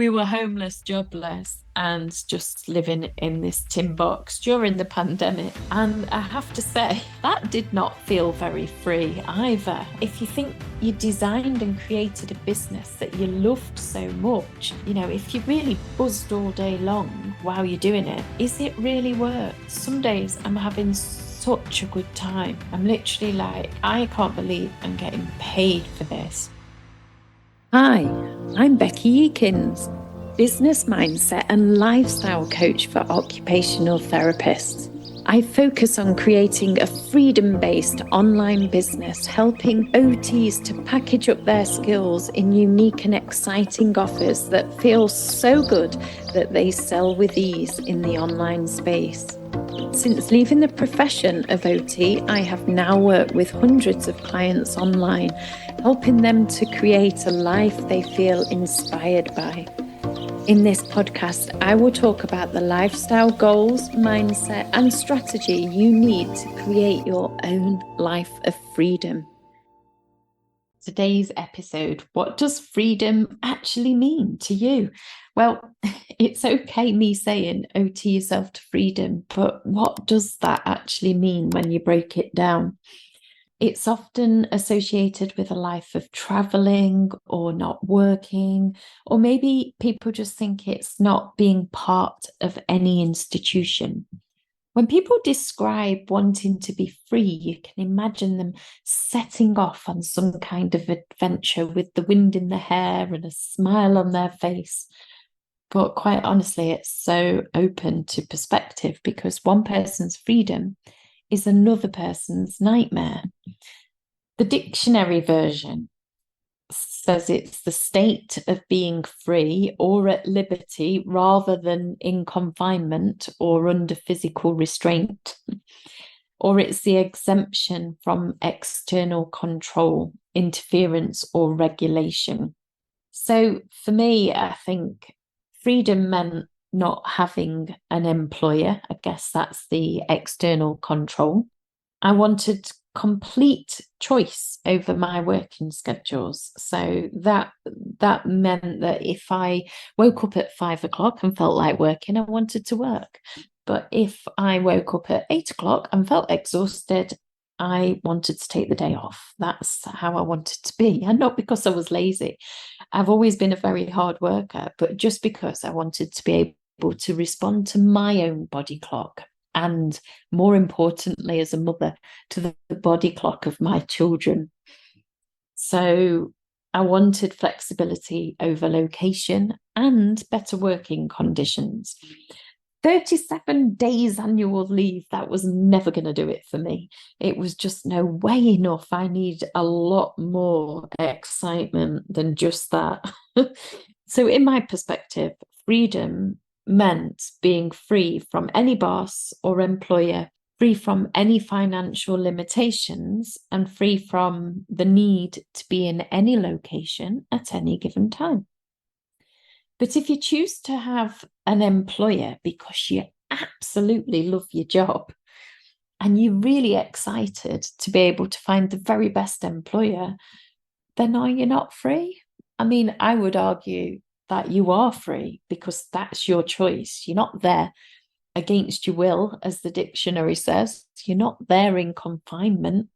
we were homeless, jobless, and just living in this tin box during the pandemic. And I have to say, that did not feel very free either. If you think you designed and created a business that you loved so much, if you really buzzed all day long while you're doing it, is it really worth? Some days I'm having such a good time. I'm literally like, I can't believe I'm getting paid for this. Hi, I'm Beki Eakins, business mindset and lifestyle coach for occupational therapists. I focus on creating a freedom-based online business, helping OTs to package up their skills in unique and exciting offers that feel so good that they sell with ease in the online space. Since leaving the profession of OT, I have now worked with hundreds of clients online, helping them to create a life they feel inspired by. In this podcast, I will talk about the lifestyle goals, mindset, and strategy you need to create your own life of freedom. Today's episode, what does freedom actually mean to you? Well, it's okay me saying OT yourself to freedom, but what does that actually mean when you break it down? It's often associated with a life of traveling or not working, or maybe people just think it's not being part of any institution. When people describe wanting to be free, you can imagine them setting off on some kind of adventure with the wind in their hair and a smile on their face. But quite honestly, it's so open to perspective because one person's freedom is another person's nightmare. The dictionary version says it's the state of being free or at liberty rather than in confinement or under physical restraint. Or it's the exemption from external control, interference, or regulation. So for me, I think freedom meant not having an employer. I guess that's the external control. I wanted complete choice over my working schedules. So that meant that if I woke up at 5 o'clock and felt like working, I wanted to work. But if I woke up at 8 o'clock and felt exhausted, I wanted to take the day off. That's how I wanted to be. And not because I was lazy. I've always been a very hard worker, but just because I wanted to be able to respond to my own body clock. And more importantly, as a mother, to the body clock of my children. So I wanted flexibility over location and better working conditions. 37 days annual leave, that was never going to do it for me. It was just no way enough. I need a lot more excitement than just that. So in my perspective, freedom meant being free from any boss or employer, free from any financial limitations, and free from the need to be in any location at any given time. But if you choose to have an employer because you absolutely love your job and you're really excited to be able to find the very best employer, then are you not free? I mean, I would argue that you are free because that's your choice. You're not there against your will, as the dictionary says. You're not there in confinement.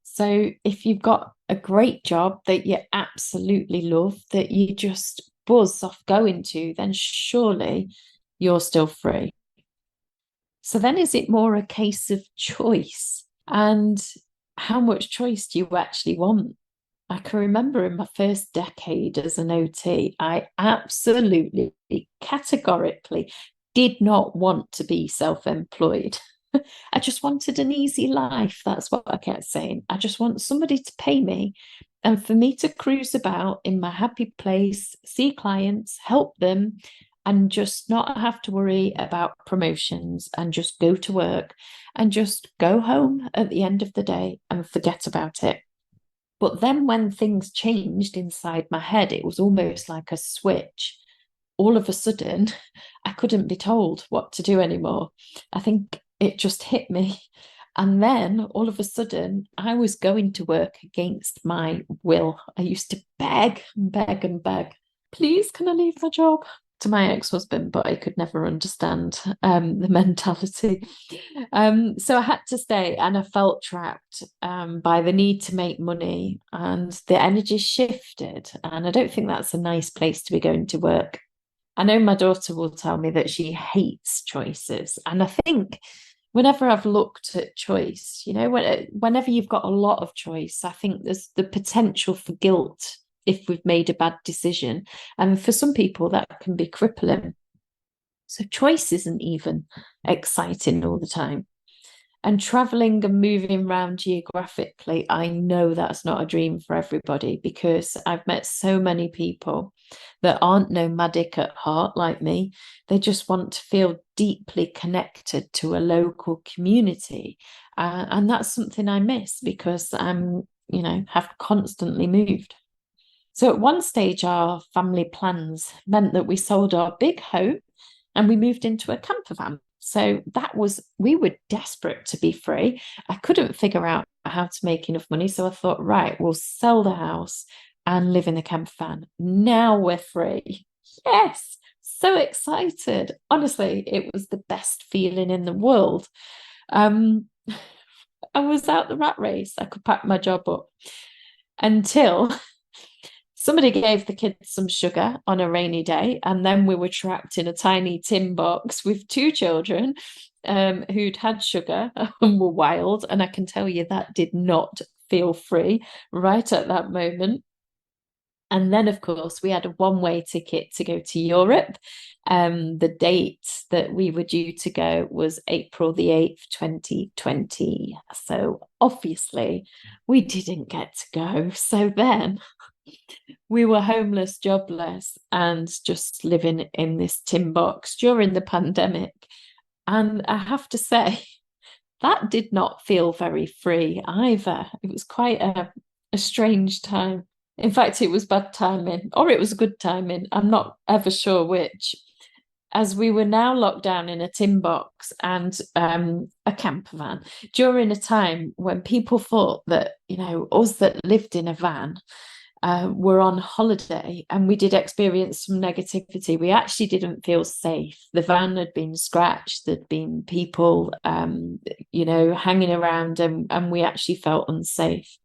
So if you've got a great job that you absolutely love, that you just buzz off going to, then surely you're still free. So then is it more a case of choice? And how much choice do you actually want? I can remember in my first decade as an OT, I absolutely, categorically did not want to be self-employed. I just wanted an easy life. That's what I kept saying. I just want somebody to pay me and for me to cruise about in my happy place, see clients, help them, and just not have to worry about promotions and just go to work and just go home at the end of the day and forget about it. But then when things changed inside my head, it was almost like a switch. All of a sudden, I couldn't be told what to do anymore. I think it just hit me. And then all of a sudden, I was going to work against my will. I used to beg and beg and beg. please, can I leave my job? To my ex-husband, but I could never understand the mentality. So I had to stay, and I felt trapped by the need to make money, and the energy shifted. And I don't think that's a nice place to be going to work. I know my daughter will tell me that she hates choices. And I think whenever I've looked at choice, whenever you've got a lot of choice, I think there's the potential for guilt if we've made a bad decision. And for some people, that can be crippling. So choice isn't even exciting all the time. And traveling and moving around geographically, I know that's not a dream for everybody, because I've met so many people that aren't nomadic at heart like me. They just want to feel deeply connected to a local community. And that's something I miss, because have constantly moved. So at one stage, our family plans meant that we sold our big home and we moved into a camper van. So we were desperate to be free. I couldn't figure out how to make enough money. So I thought, right, we'll sell the house and live in the camper van. Now we're free. Yes, so excited. Honestly, it was the best feeling in the world. I was out the rat race. I could pack my job up until somebody gave the kids some sugar on a rainy day, and then we were trapped in a tiny tin box with two children who'd had sugar and were wild. And I can tell you that did not feel free right at that moment. And then, of course, we had a one-way ticket to go to Europe. The date that we were due to go was April the 8th, 2020. So obviously, we didn't get to go. So then we were homeless, jobless, and just living in this tin box during the pandemic. And I have to say, that did not feel very free either. It was quite a strange time. In fact, it was bad timing, or it was good timing. I'm not ever sure which. As we were now locked down in a tin box and a camper van during a time when people thought that, us that lived in a van were on holiday, and we did experience some negativity. We actually didn't feel safe. The van had been scratched. There'd been people, hanging around, and we actually felt unsafe.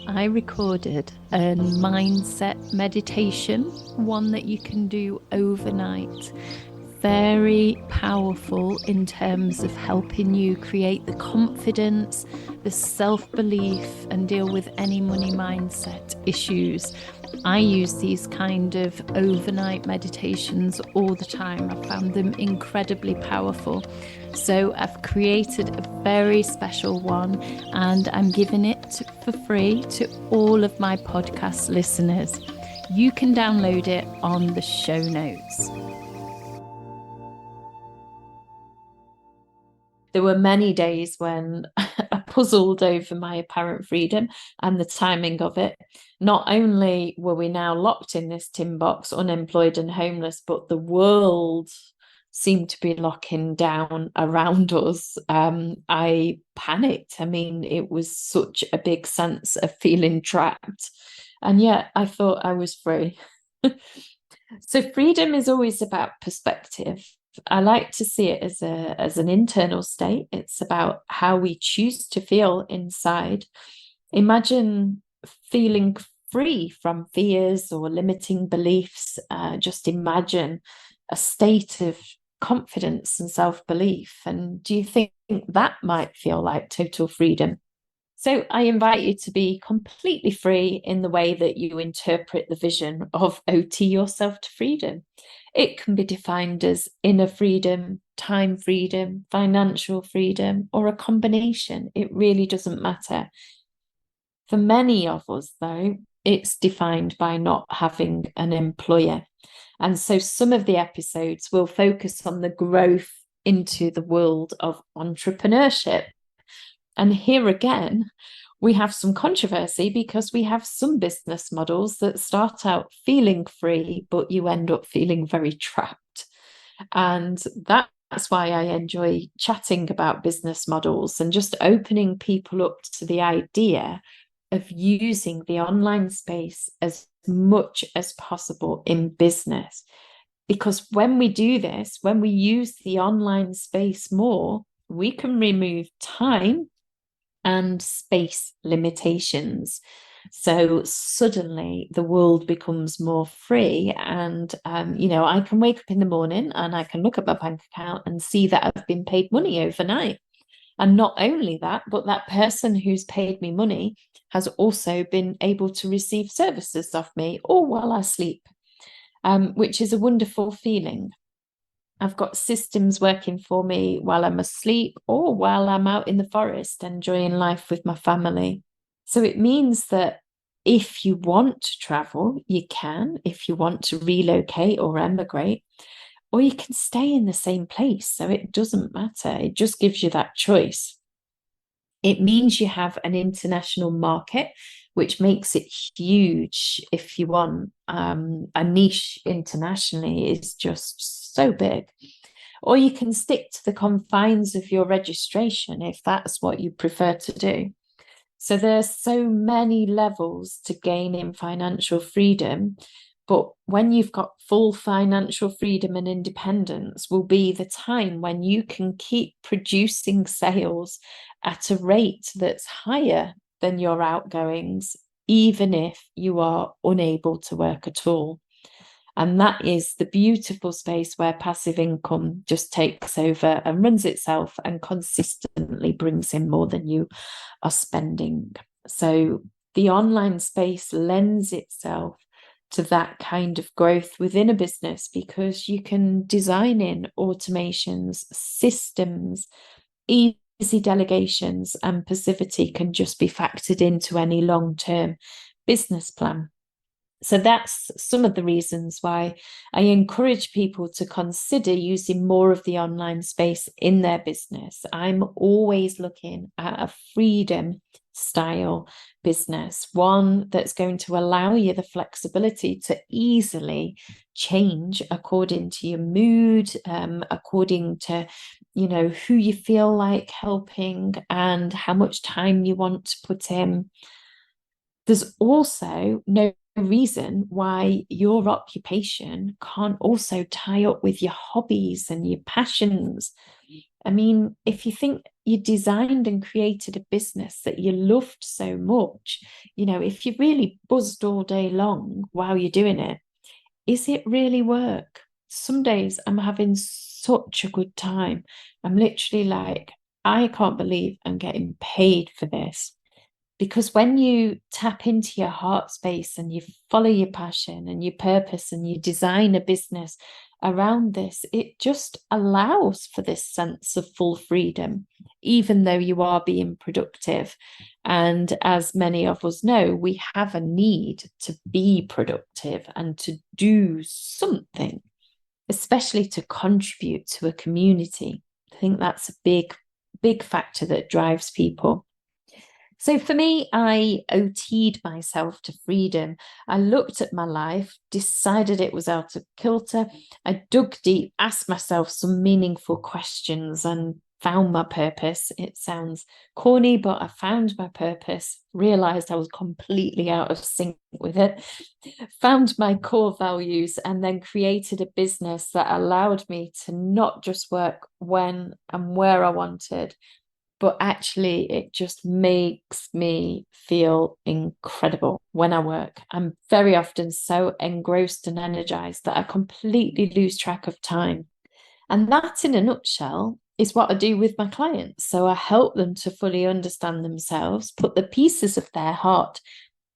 I recorded a mindset meditation, one that you can do overnight. Very powerful in terms of helping you create the confidence, the self-belief, and deal with any money mindset issues. I use these kind of overnight meditations all the time. I found them incredibly powerful. So I've created a very special one, and I'm giving it for free to all of my podcast listeners. You can download it on the show notes. There were many days when I puzzled over my apparent freedom and the timing of it. Not only were we now locked in this tin box, unemployed and homeless, but the world seemed to be locking down around us. I panicked. I mean, it was such a big sense of feeling trapped. And yet I thought I was free. So freedom is always about perspective. I like to see it as an internal state. It's about how we choose to feel inside. Imagine feeling free from fears or limiting beliefs. Just imagine a state of confidence and self-belief. And do you think that might feel like total freedom? So I invite you to be completely free in the way that you interpret the vision of OT yourself to freedom. It can be defined as inner freedom, time freedom, financial freedom, or a combination. It really doesn't matter. For many of us, though, it's defined by not having an employer. And so some of the episodes will focus on the growth into the world of entrepreneurship. And here again, we have some controversy, because we have some business models that start out feeling free, but you end up feeling very trapped. And that's why I enjoy chatting about business models and just opening people up to the idea of using the online space as much as possible in business. Because when we do this, when we use the online space more, we can remove time and space limitations. So suddenly the world becomes more free. And, I can wake up in the morning and I can look at my bank account and see that I've been paid money overnight. And not only that, but that person who's paid me money has also been able to receive services off me all while I sleep, which is a wonderful feeling. I've got systems working for me while I'm asleep or while I'm out in the forest enjoying life with my family. So it means that if you want to travel, you can. If you want to relocate or emigrate, or you can stay in the same place. So it doesn't matter. It just gives you that choice. It means you have an international market, which makes it huge if you want. A niche internationally is just so big. Or you can stick to the confines of your registration if that's what you prefer to do. So there's so many levels to gaining financial freedom. But when you've got full financial freedom and independence will be the time when you can keep producing sales at a rate that's higher than your outgoings, even if you are unable to work at all. And that is the beautiful space where passive income just takes over and runs itself and consistently brings in more than you are spending. So the online space lends itself to that kind of growth within a business because you can design in automations, systems, easy delegations, and passivity can just be factored into any long-term business plan. So that's some of the reasons why I encourage people to consider using more of the online space in their business. I'm always looking at a freedom style business, one that's going to allow you the flexibility to easily change according to your mood, according to, who you feel like helping and how much time you want to put in. There's also no reason why your occupation can't also tie up with your hobbies and your passions. I mean, if you think you designed and created a business that you loved so much, if you really buzzed all day long while you're doing it, is it really work? Some days I'm having such a good time. I'm literally like, I can't believe I'm getting paid for this. Because when you tap into your heart space and you follow your passion and your purpose and you design a business around this, it just allows for this sense of full freedom, even though you are being productive. And as many of us know, we have a need to be productive and to do something, especially to contribute to a community. I think that's a big, big factor that drives people. So for me, I OT'd myself to freedom. I looked at my life, decided it was out of kilter. I dug deep, asked myself some meaningful questions and found my purpose. It sounds corny, but I found my purpose, realized I was completely out of sync with it, found my core values, and then created a business that allowed me to not just work when and where I wanted, but actually it just makes me feel incredible when I work. I'm very often so engrossed and energized that I completely lose track of time. And that, in a nutshell, is what I do with my clients. So I help them to fully understand themselves, put the pieces of their heart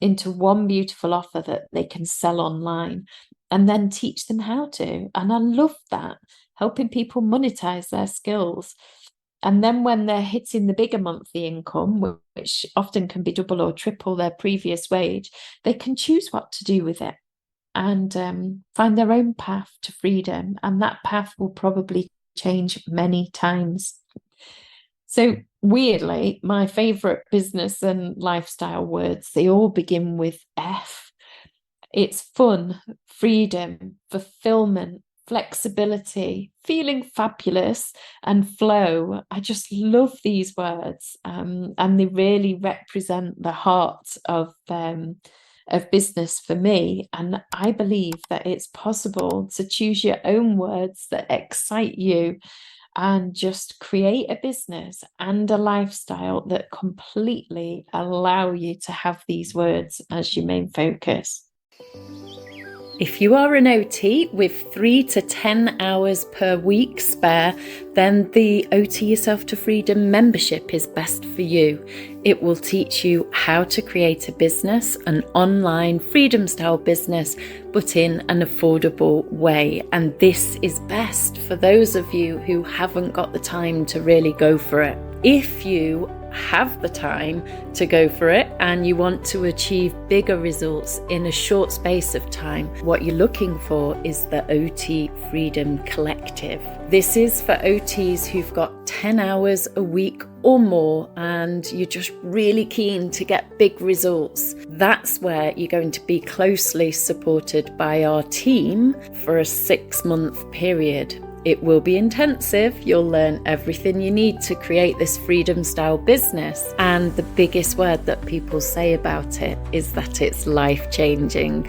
into one beautiful offer that they can sell online, and then teach them how to. And I love that, helping people monetize their skills. And then when they're hitting the bigger monthly income, which often can be double or triple their previous wage, they can choose what to do with it and find their own path to freedom. And that path will probably change many times. So weirdly, my favorite business and lifestyle words, they all begin with F. It's fun, freedom, fulfillment, flexibility, feeling fabulous, and flow. I just love these words, and they really represent the heart of business for me. And I believe that it's possible to choose your own words that excite you and just create a business and a lifestyle that completely allow you to have these words as your main focus. If you are an OT with 3 to 10 hours per week spare, then the OT Yourself to Freedom membership is best for you. It will teach you how to create a business, an online freedom style business, but in an affordable way. And this is best for those of you who haven't got the time to really go for it. If you have the time to go for it and you want to achieve bigger results in a short space of time, what you're looking for is the OT Freedom Collective. This is for OTs who've got 10 hours a week or more and you're just really keen to get big results. That's where you're going to be closely supported by our team for a 6-month period. It will be intensive. You'll learn everything you need to create this freedom style business. And the biggest word that people say about it is that it's life-changing.